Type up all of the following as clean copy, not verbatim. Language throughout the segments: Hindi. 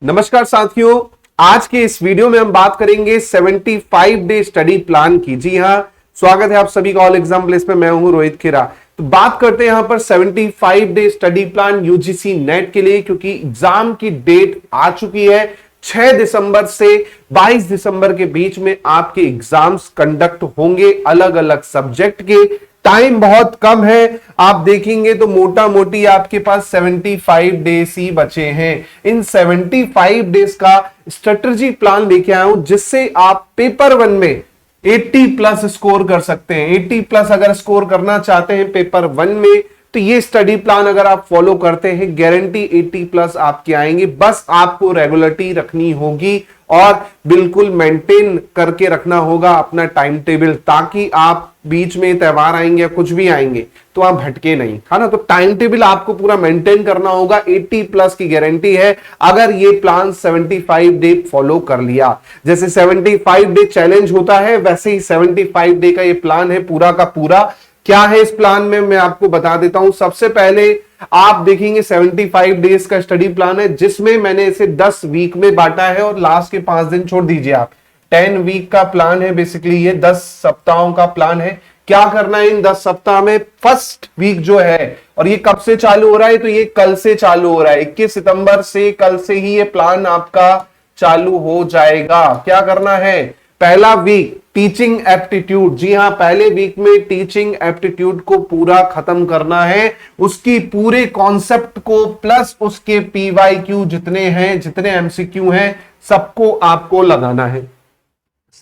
नमस्कार साथियों, आज के इस वीडियो में हम बात करेंगे 75 डे स्टडी प्लान की। जी हां, स्वागत है आप सभी का ऑल एग्जाम प्लेस में। मैं हूं रोहित खेरा। तो बात करते हैं यहां पर 75 day study plan UGC net के लिए, क्योंकि एग्जाम की डेट आ चुकी है। 6 दिसंबर से 22 दिसंबर के बीच में आपके एग्जाम्स कंडक्ट होंगे अलग अलग सब्जेक्ट के। टाइम बहुत कम है, आप देखेंगे तो मोटा मोटी आपके पास 75 डेज ही बचे हैं। इन 75 डेज का स्ट्रेटजी प्लान लेके आया हूं, जिससे आप पेपर 1 में 80 प्लस स्कोर कर सकते हैं। 80 प्लस अगर स्कोर करना चाहते हैं पेपर 1 में, तो ये स्टडी प्लान अगर आप फॉलो करते हैं, गारंटी 80 प्लस आपके आएंगे। बस आपको रेगुलरिटी रखनी होगी और बिल्कुल मेंटेन करके रखना होगा अपना टाइम टेबल, ताकि आप बीच में त्योहार आएंगे या कुछ भी आएंगे तो आप भटके नहीं, है ना। तो टाइम टेबल आपको पूरा मेंटेन करना होगा। 80 प्लस की गारंटी है अगर ये प्लान 75 डे फॉलो कर लिया। जैसे 75 डे चैलेंज होता है, वैसे ही 75 डे का ये प्लान है पूरा का पूरा। क्या है इस प्लान में, मैं आपको बता देता हूं। सबसे पहले आप देखेंगे 75 डेज का स्टडी प्लान है, जिसमें मैंने इसे 10 वीक में बांटा है और लास्ट के 5 दिन छोड़ दीजिए आप। 10 वीक का प्लान है बेसिकली, ये 10 सप्ताहों का प्लान है। क्या करना है इन 10 सप्ताह में? फर्स्ट वीक जो है, और ये कब से चालू हो रहा है, तो ये कल से चालू हो रहा है। 21 सितंबर से, कल से ही ये प्लान आपका चालू हो जाएगा। क्या करना है? पहला वीक टीचिंग एप्टीट्यूड। जी हां, पहले वीक में टीचिंग एप्टीट्यूड को पूरा खत्म करना है, उसकी पूरे कॉन्सेप्ट को प्लस उसके पीवाईक्यू जितने हैं, जितने एमसीक्यू हैं, सबको आपको लगाना है।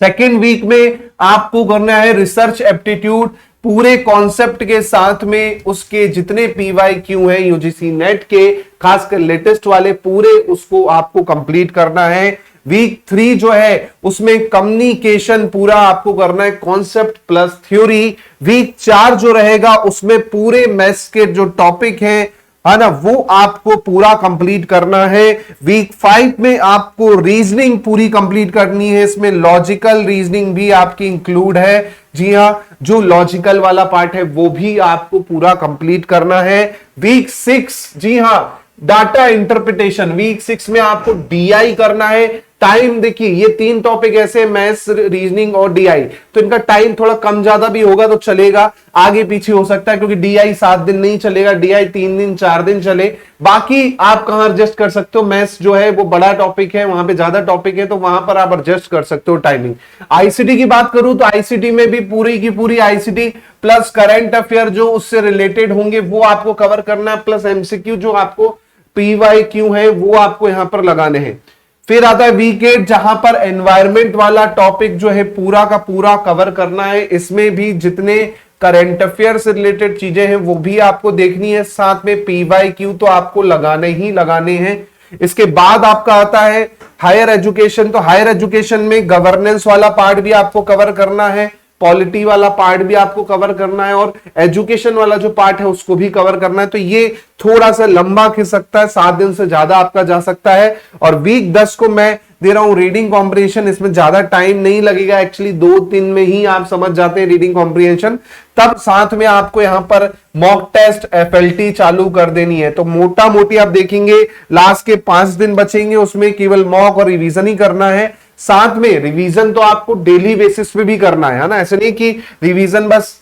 सेकेंड वीक में आपको करना है रिसर्च एप्टीट्यूड, पूरे कॉन्सेप्ट के साथ में उसके जितने पीवाईक्यू हैं यूजीसी नेट के, खासकर लेटेस्ट वाले, पूरे उसको आपको कंप्लीट करना है। वीक 3 जो है उसमें कम्युनिकेशन पूरा आपको करना है, कॉन्सेप्ट प्लस थ्योरी। वीक 4 जो रहेगा उसमें पूरे मैथ्स के जो टॉपिक हैं, है ना, वो आपको पूरा कंप्लीट करना है। वीक 5 में आपको रीजनिंग पूरी कंप्लीट करनी है, इसमें लॉजिकल रीजनिंग भी आपकी इंक्लूड है। जी हां, जो लॉजिकल वाला पार्ट है वो भी आपको पूरा कंप्लीट करना है। वीक 6, जी हां, डाटा इंटरप्रिटेशन। वीक 6 में आपको डीआई करना है। टाइम देखिए, ये 3 टॉपिक ऐसे, मैथ्स, रीजनिंग और डीआई, तो इनका टाइम थोड़ा कम ज्यादा भी होगा तो चलेगा, आगे पीछे हो सकता है, क्योंकि डीआई 7 दिन नहीं चलेगा, डीआई 3 दिन 4 दिन चले। बाकी आप कहां एडजस्ट कर सकते हो, मैथ्स जो है वो बड़ा टॉपिक है, वहां पे ज्यादा टॉपिक है, तो वहां पर आप एडजस्ट कर सकते हो टाइमिंग। आईसीटी की बात करूं तो आईसीटी में भी पूरी की पूरी आईसीटी प्लस करंट अफेयर जो उससे रिलेटेड होंगे वो आपको कवर करना है, प्लस एमसीक्यू जो आपको पीवाईक्यू है वो आपको यहां पर लगाने हैं। फिर आता है वीक 8, जहां पर एनवायरमेंट वाला टॉपिक जो है पूरा का पूरा कवर करना है। इसमें भी जितने करंट अफेयर से रिलेटेड चीजें हैं वो भी आपको देखनी है, साथ में पीवाईक्यू तो आपको लगाने ही लगाने हैं। इसके बाद आपका आता है हायर एजुकेशन। तो हायर एजुकेशन में गवर्नेंस वाला पार्ट भी आपको कवर करना है, पॉलिटी वाला पार्ट भी आपको कवर करना है, और एजुकेशन वाला जो पार्ट है उसको भी कवर करना है। तो ये थोड़ा सा लंबा खिंच सकता है, 7 दिन से ज्यादा आपका जा सकता है। और वीक 10 को मैं दे रहा हूं रीडिंग कॉम्प्रिहेंशन। इसमें ज्यादा टाइम नहीं लगेगा, एक्चुअली 2-3 में ही आप समझ जाते हैं रीडिंग कॉम्प्रिहेंशन। तब साथ में आपको यहां पर मॉक टेस्ट एफएलटी चालू कर देनी है। तो मोटा मोटी आप देखेंगे लास्ट के 5 दिन बचेंगे, उसमें केवल मॉक और रिवीजन ही करना है। साथ में रिवीजन तो आपको डेली बेसिस पे भी करना है ना, ऐसे नहीं कि रिवीजन बस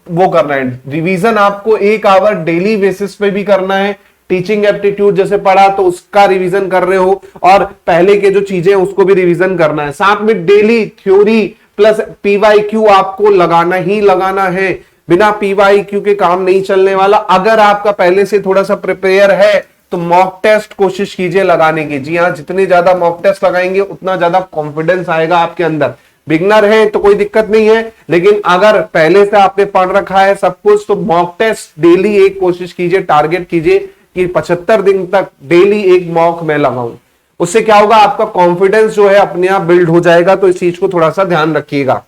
वो करना है। रिवीजन आपको 1 आवर डेली बेसिस पे भी करना है। टीचिंग एप्टीट्यूड जैसे पढ़ा तो उसका रिवीजन कर रहे हो, और पहले के जो चीजें हैं उसको भी रिवीजन करना है। साथ में डेली थ्योरी प्लस पीवाईक्यू आपको लगाना ही लगाना है, बिना पीवाईक्यू के काम नहीं चलने वाला। अगर आपका पहले से थोड़ा सा प्रिपेयर है तो मॉक टेस्ट कोशिश कीजिए लगाने की। जी हाँ, जितने ज्यादा मॉक टेस्ट लगाएंगे उतना ज्यादा कॉन्फिडेंस आएगा आपके अंदर। बिगनर है तो कोई दिक्कत नहीं है, लेकिन अगर पहले से आपने पढ़ रखा है सब कुछ, तो मॉक टेस्ट डेली एक कोशिश कीजिए, टारगेट कीजिए कि 75 दिन तक डेली एक मॉक मैं लगाऊं। उससे क्या होगा, आपका कॉन्फिडेंस जो है अपने आप बिल्ड हो जाएगा। तो इस चीज को थोड़ा सा ध्यान रखिएगा।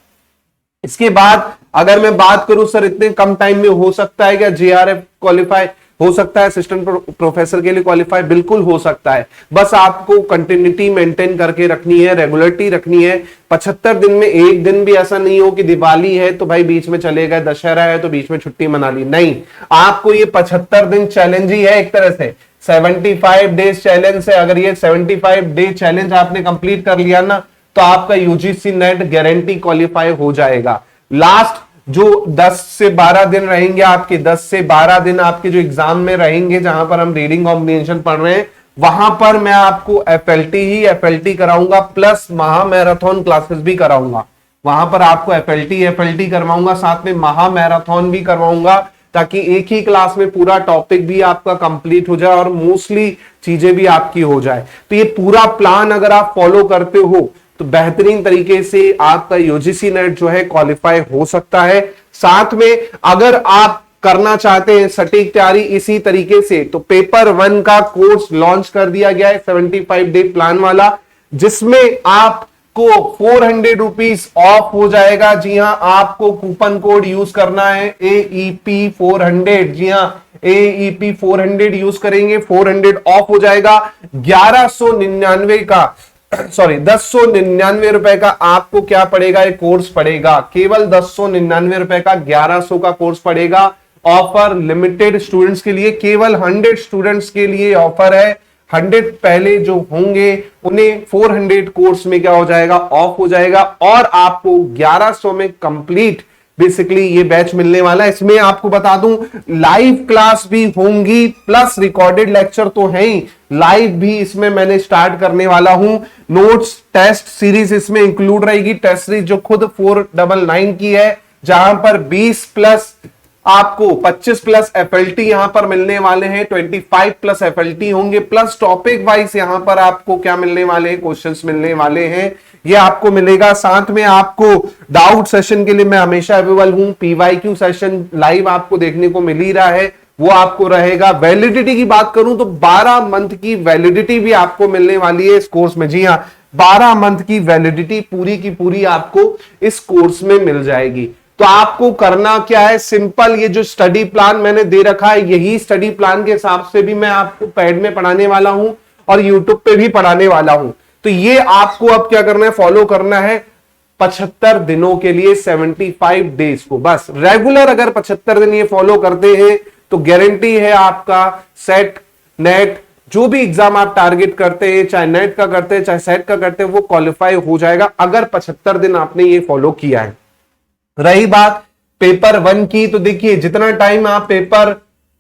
इसके बाद अगर मैं बात करूं, सर इतने कम टाइम में हो सकता है क्या जेआरएफ क्वालिफाई? हो सकता है, असिस्टेंट प्रोफेसर के लिए क्वालिफाई बिल्कुल हो सकता है। बस आपको कंटिन्यूटी मेंटेन करके रखनी है, रेगुलरिटी रखनी है। 75 दिन में एक दिन भी ऐसा नहीं हो कि दिवाली है तो भाई बीच में चले गए, दशहरा है तो बीच में छुट्टी मना ली। नहीं, आपको ये 75 दिन चैलेंज ही है एक तरह से 75 डेज चैलेंज है, अगर ये 75 डे चैलेंज आपने कंप्लीट कर लिया ना तो आपका यूजीसी नेट गारंटी क्वालिफाई हो जाएगा। लास्ट जो 10 से 12 दिन रहेंगे आपके, 10 से 12 दिन आपके जो एग्जाम में रहेंगे जहां पर हम रीडिंग कॉम्बिनेशन पढ़ रहे हैं, वहां पर मैं आपको एफएलटी कराऊंगा प्लस महा मैराथन क्लासेस भी कराऊंगा। वहां पर आपको एफएलटी करवाऊंगा, साथ में महा मैराथन भी करवाऊंगा, ताकि एक ही क्लास में पूरा टॉपिक भी आपका कंप्लीट हो जाए और मोस्टली चीजें भी आपकी हो जाए। तो ये पूरा प्लान अगर आप फॉलो करते हो तो बेहतरीन तरीके से आपका यूजीसी नेट जो है क्वालिफाई हो सकता है। साथ में अगर आप करना चाहते हैं सटीक तैयारी इसी तरीके से, तो पेपर 1 का कोर्स लॉन्च कर दिया गया है 75 डे प्लान वाला, जिसमें आपको 400 रुपीज ऑफ हो जाएगा। जी हां, आपको कूपन कोड यूज करना है AEP 400। जी हां, AEP 400 यूज करेंगे, 400 ऑफ हो जाएगा। 1199 का सॉरी 1099 रुपए का आपको क्या पड़ेगा, एक कोर्स पड़ेगा, केवल 1099 रुपए का 1100 का कोर्स पड़ेगा। ऑफर लिमिटेड स्टूडेंट्स के लिए, केवल 100 स्टूडेंट्स के लिए ऑफर है। 100 पहले जो होंगे उन्हें 400 कोर्स में क्या हो जाएगा, ऑफ हो जाएगा, और आपको 1100 में कंप्लीट बेसिकली ये बैच मिलने वाला है। इसमें आपको बता दूं लाइव क्लास भी होंगी, प्लस रिकॉर्डेड लेक्चर तो है ही, लाइव भी इसमें मैंने स्टार्ट करने वाला हूं। नोट्स टेस्ट सीरीज इसमें इंक्लूड रहेगी, टेस्ट सीरीज जो खुद 499 की है, जहां पर 20 प्लस आपको 25 प्लस एफएलटी यहां पर मिलने वाले हैं, 25 प्लस एफएलटी होंगे, प्लस टॉपिक वाइज यहां पर आपको क्या मिलने वाले हैं, क्वेश्चंस मिलने वाले हैं, ये आपको मिलेगा। साथ में आपको डाउट सेशन के लिए मैं हमेशा अवेलेबल हूं, पीवाईक्यू सेशन लाइव आपको देखने को मिल ही रहा है, वो आपको रहेगा। वैलिडिटी की बात करूं तो 12 मंथ की वैलिडिटी भी आपको मिलने वाली है इस कोर्स में। जी हां, 12 मंथ की वैलिडिटी पूरी की पूरी आपको इस कोर्स में मिल जाएगी। तो आपको करना क्या है, सिंपल, ये जो स्टडी प्लान मैंने दे रखा है, यही स्टडी प्लान के हिसाब से भी मैं आपको पैड में पढ़ाने वाला हूं और यूट्यूब पे भी पढ़ाने वाला हूं। तो ये आपको अब क्या करना है, फॉलो करना है 75 दिनों के लिए, 75 डेज को बस रेगुलर अगर 75 दिन ये फॉलो करते हैं तो गारंटी है आपका सेट नेट जो भी एग्जाम आप टारगेट करते हैं, चाहे नेट का करते हैं चाहे सेट का करते हैं, वो क्वालिफाई हो जाएगा अगर 75 दिन आपने ये फॉलो किया है। रही बात पेपर 1 की, तो देखिए जितना टाइम आप पेपर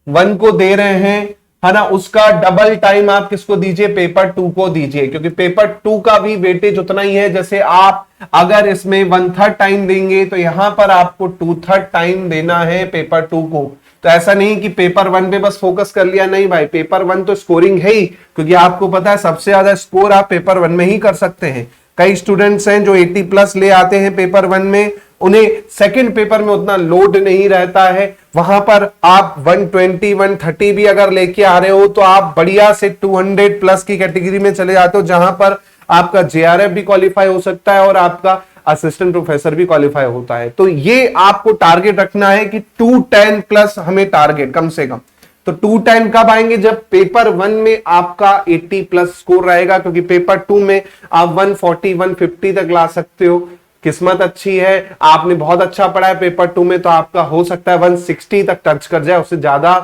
1 को दे रहे हैं, है ना, उसका डबल टाइम आप किसको दीजिए, पेपर 2 को दीजिए, क्योंकि पेपर 2 का भी वेटेज उतना ही है। जैसे आप अगर इसमें 1/3 टाइम देंगे तो यहां पर आपको 2/3 टाइम देना है पेपर 2 को। तो ऐसा नहीं कि पेपर 1 पे बस फोकस कर लिया, नहीं भाई, पेपर 1 तो स्कोरिंग है ही, क्योंकि आपको पता है सबसे ज्यादा स्कोर आप पेपर 1 में ही कर सकते हैं। कई स्टूडेंट्स हैं जो 80 प्लस ले आते हैं पेपर 1 में, उन्हें सेकंड पेपर में उतना लोड नहीं रहता है, वहां पर आप 120 130 भी अगर लेके आ रहे हो तो आप बढ़िया से 200 प्लस की कैटेगरी में चले जाते हो, जहां पर आपका जेआरएफ भी क्वालिफाई हो सकता है और आपका असिस्टेंट प्रोफेसर भी क्वालिफाई होता है। तो ये आपको टारगेट रखना है कि 210 प्लस हमें टारगेट कम से कम। तो 210 कब आएंगे, जब पेपर 1 में आपका 80 प्लस स्कोर रहेगा, क्योंकि पेपर 2 में आप 140 150 तक ला सकते हो। किस्मत अच्छी है, आपने बहुत अच्छा पढ़ा है पेपर 2 में, तो आपका हो सकता है 160 तक टच कर जाए, उससे ज्यादा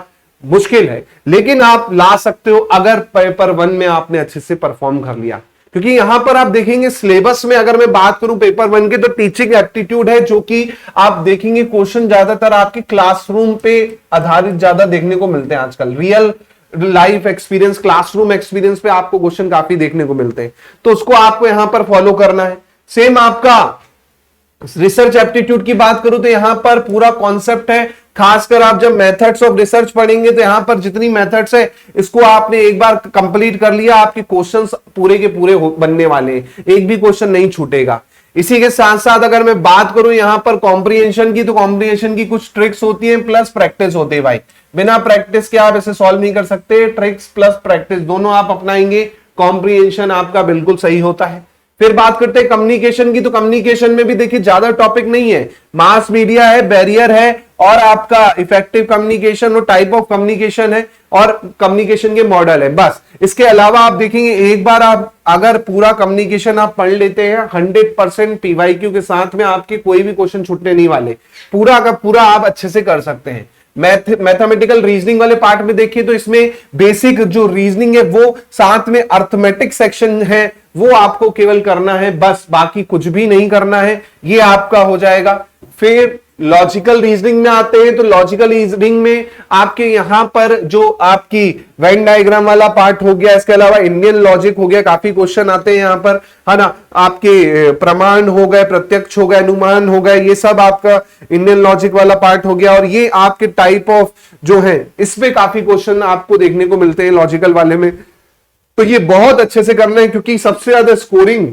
मुश्किल है, लेकिन आप ला सकते हो अगर पेपर 1 में आपने अच्छे से परफॉर्म कर लिया। क्योंकि यहां पर आप देखेंगे सिलेबस में अगर मैं बात करूं पेपर 1 के, तो टीचिंग एप्टीट्यूड है, जो कि आप देखेंगे क्वेश्चन ज्यादातर आपके क्लासरूम पे आधारित ज्यादा देखने को मिलते हैं आजकल। Real life experience, classroom experience पे आपको क्वेश्चन काफी देखने को मिलते हैं, तो उसको आपको यहां पर फॉलो करना है। सेम आपका रिसर्च एप्टीट्यूड की बात करूं तो यहां पर पूरा कॉन्सेप्ट है, खासकर आप जब मेथड्स ऑफ रिसर्च पढ़ेंगे तो यहां पर जितनी मेथड्स है इसको आपने एक बार कंप्लीट कर लिया, आपके क्वेश्चंस पूरे के पूरे बनने वाले हैं, एक भी क्वेश्चन नहीं छूटेगा। इसी के साथ साथ अगर मैं बात करूं यहां पर कॉम्प्रिहेंशन की, तो कॉम्प्रिहेंशन की कुछ ट्रिक्स होती हैं प्लस प्रैक्टिस होती है भाई, बिना प्रैक्टिस के आप इसे सॉल्व नहीं कर सकते। ट्रिक्स प्लस प्रैक्टिस दोनों आप अपनाएंगे, कॉम्प्रिहेंशन आपका बिल्कुल सही होता है। फिर बात करते हैं कम्युनिकेशन की, तो कम्युनिकेशन में भी देखिए ज्यादा टॉपिक नहीं है, मास मीडिया है, बैरियर है, और आपका इफेक्टिव कम्युनिकेशन और टाइप ऑफ कम्युनिकेशन है, और कम्युनिकेशन के मॉडल है, बस। इसके अलावा आप देखेंगे एक बार आप अगर पूरा कम्युनिकेशन आप पढ़ लेते हैं 100% पीवाईक्यू के साथ में आपके कोई भी क्वेश्चन छूटने नहीं वाले, पूरा का पूरा आप अच्छे से कर सकते हैं। मैथमेटिकल रीजनिंग वाले पार्ट में देखिए तो इसमें बेसिक जो रीजनिंग है वो, साथ में अर्थमेटिक सेक्शन है वो आपको केवल करना है, बस बाकी कुछ भी नहीं करना है, ये आपका हो जाएगा। फिर लॉजिकल रीजनिंग में आते हैं तो लॉजिकल रीजनिंग में आपके यहां पर जो आपकी वेन डायग्राम वाला पार्ट हो गया, इसके अलावा इंडियन लॉजिक हो गया, काफी क्वेश्चन आते हैं यहां पर, है ना। आपके प्रमाण हो गए, प्रत्यक्ष हो गए, अनुमान हो गए, ये सब आपका इंडियन लॉजिक वाला पार्ट हो गया। और ये आपके टाइप ऑफ जो है इसमें काफी क्वेश्चन आपको देखने को मिलते हैं लॉजिकल वाले में, तो ये बहुत अच्छे से करना है क्योंकि सबसे ज्यादा स्कोरिंग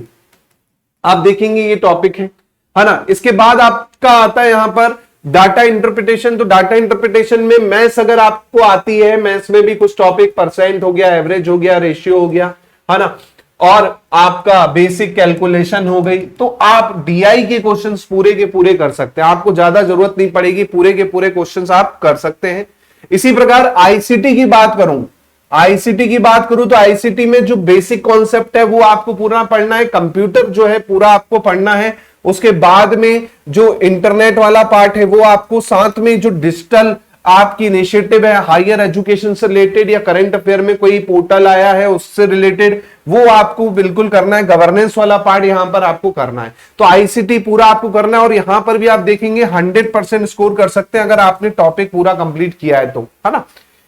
आप देखेंगे ये टॉपिक है ना। इसके बाद आपका आता है यहां पर डाटा इंटरप्रिटेशन। तो डाटा इंटरप्रिटेशन में मैथ्स अगर आपको आती है, मैथ्स में भी कुछ टॉपिक परसेंट हो गया, एवरेज हो गया, रेशियो हो गया, है ना, और आपका बेसिक कैलकुलेशन हो गई, तो आप डीआई के क्वेश्चंस पूरे के पूरे कर सकते हैं, आपको ज्यादा जरूरत नहीं पड़ेगी, पूरे के पूरे क्वेश्चंस आप कर सकते हैं। इसी प्रकार आईसीटी की बात करूं, आईसीटी की बात करूं तो आईसीटी में जो बेसिक कॉन्सेप्ट है वो आपको पूरा पढ़ना है, कंप्यूटर जो है पूरा आपको पढ़ना है। उसके बाद में जो इंटरनेट वाला पार्ट है वो आपको, साथ में जो डिजिटल आपकी इनिशिएटिव है हायर एजुकेशन से रिलेटेड या करंट अफेयर में कोई पोर्टल आया है उससे रिलेटेड, वो आपको बिल्कुल करना है। गवर्नेंस वाला पार्ट यहां पर आपको करना है, तो आईसीटी पूरा आपको करना है। और यहां पर भी आप देखेंगे 100% स्कोर कर सकते हैं अगर आपने टॉपिक पूरा कंप्लीट किया है तो, है ना।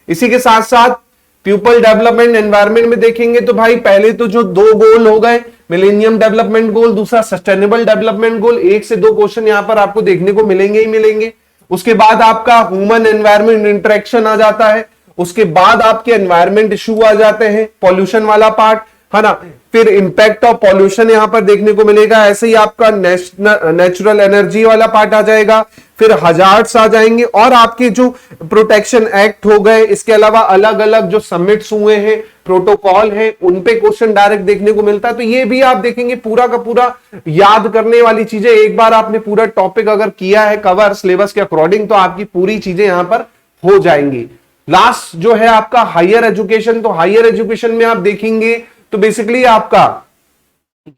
इसी के साथ साथ पीपल डेवलपमेंट एनवायरमेंट में देखेंगे तो भाई पहले तो जो 2 गोल हो गए, मिलेनियम डेवलपमेंट गोल, दूसरा सस्टेनेबल डेवलपमेंट गोल, 1 से 2 क्वेश्चन यहां पर आपको देखने को मिलेंगे ही मिलेंगे। उसके बाद आपका ह्यूमन एनवायरमेंट इंटरेक्शन आ जाता है, उसके बाद आपके एनवायरमेंट इशू आ जाते हैं, पॉल्यूशन वाला पार्ट, है ना। फिर इंपैक्ट ऑफ पॉल्यूशन यहां पर देखने को मिलेगा, ऐसे ही आपका नेचुरल एनर्जी वाला पार्ट आ जाएगा, फिर हजार्ड्स आ जाएंगे, और आपके जो प्रोटेक्शन एक्ट हो गए, इसके अलावा अलग अलग जो समिट्स हुए हैं, प्रोटोकॉल है, उन पे क्वेश्चन डायरेक्ट देखने को मिलता है। तो ये भी आप देखेंगे पूरा का पूरा याद करने वाली चीजें, एक बार आपने पूरा टॉपिक अगर किया है कवर सिलेबस के अकॉर्डिंग तो आपकी पूरी चीजें यहां पर हो जाएंगी। लास्ट जो है आपका हायर एजुकेशन, तो हायर एजुकेशन में आप देखेंगे तो बेसिकली आपका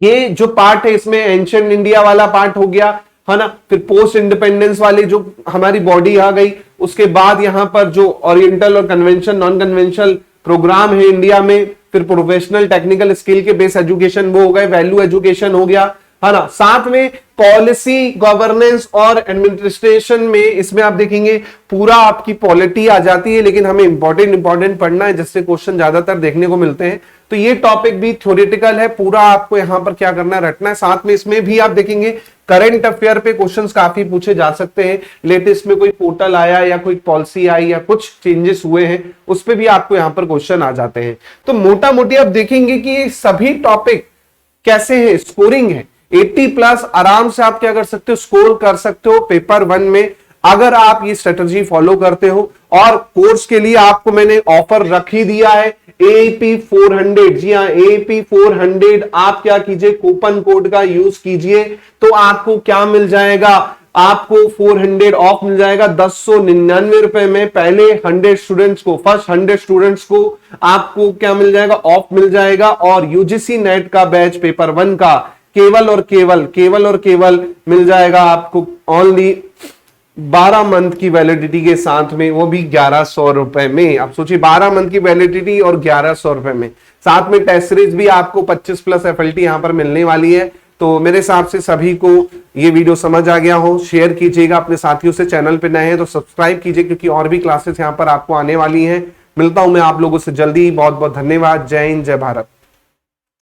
ये जो पार्ट है इसमें एंशिएंट इंडिया वाला पार्ट हो गया, है ना। फिर पोस्ट इंडिपेंडेंस वाली जो हमारी बॉडी आ गई, उसके बाद यहां पर जो ओरिएंटल और कन्वेंशन नॉन कन्वेंशनल प्रोग्राम है इंडिया में, फिर प्रोफेशनल टेक्निकल स्किल के बेस एजुकेशन वो हो गए, वैल्यू एजुकेशन हो गया, है ना। साथ में पॉलिसी गवर्नेंस और एडमिनिस्ट्रेशन में इसमें आप देखेंगे पूरा आपकी पॉलिटी आ जाती है, लेकिन हमें इंपॉर्टेंट पढ़ना है जिससे क्वेश्चन ज्यादातर देखने को मिलते हैं। तो ये टॉपिक भी थ्योरेटिकल है, पूरा आपको यहां पर क्या करना है, रटना है। साथ में इसमें भी आप देखेंगे करंट अफेयर पे क्वेश्चंस काफी पूछे जा सकते हैं, लेटेस्ट में कोई पोर्टल आया या कोई पॉलिसी आई या कुछ चेंजेस हुए हैं उस पे भी आपको यहां पर क्वेश्चन आ जाते हैं। तो मोटा मोटी आप देखेंगे कि ये सभी टॉपिक कैसे है, स्कोरिंग है 80+ आराम से आप क्या कर सकते हो, स्कोर कर सकते हो पेपर 1 में, अगर आप ये स्ट्रेटजी फॉलो करते हो। और कोर्स के लिए आपको मैंने ऑफर रख ही दिया है AAP 400, जी हाँ AAP 400, आप क्या कीजिए कूपन कोड का यूज कीजिए, तो आपको क्या मिल जाएगा, आपको 400 ऑफ मिल जाएगा 1099 रुपए में। पहले 100 स्टूडेंट्स को, फर्स्ट 100 स्टूडेंट्स को आपको क्या मिल जाएगा, ऑफ मिल जाएगा। और यूजीसी नेट का बैच पेपर 1 का केवल और केवल मिल जाएगा आपको ओनली 12 मंथ की वैलिडिटी के साथ में, वो भी 1100 रुपए में। आप सोचिए 12 मंथ की वैलिडिटी और 1100 रुपए में, साथ में टेस्ट सीरीज भी आपको 25+ FLT यहां पर मिलने वाली है। तो मेरे हिसाब से सभी को ये वीडियो समझ आ गया हो, शेयर कीजिएगा अपने साथियों से, चैनल पे नए हैं तो सब्सक्राइब कीजिए क्योंकि और भी क्लासेस यहां पर आपको आने वाली हैं। मिलता हूं मैं आप लोगों से जल्दी, बहुत बहुत धन्यवाद, जय हिंद, जय भारत।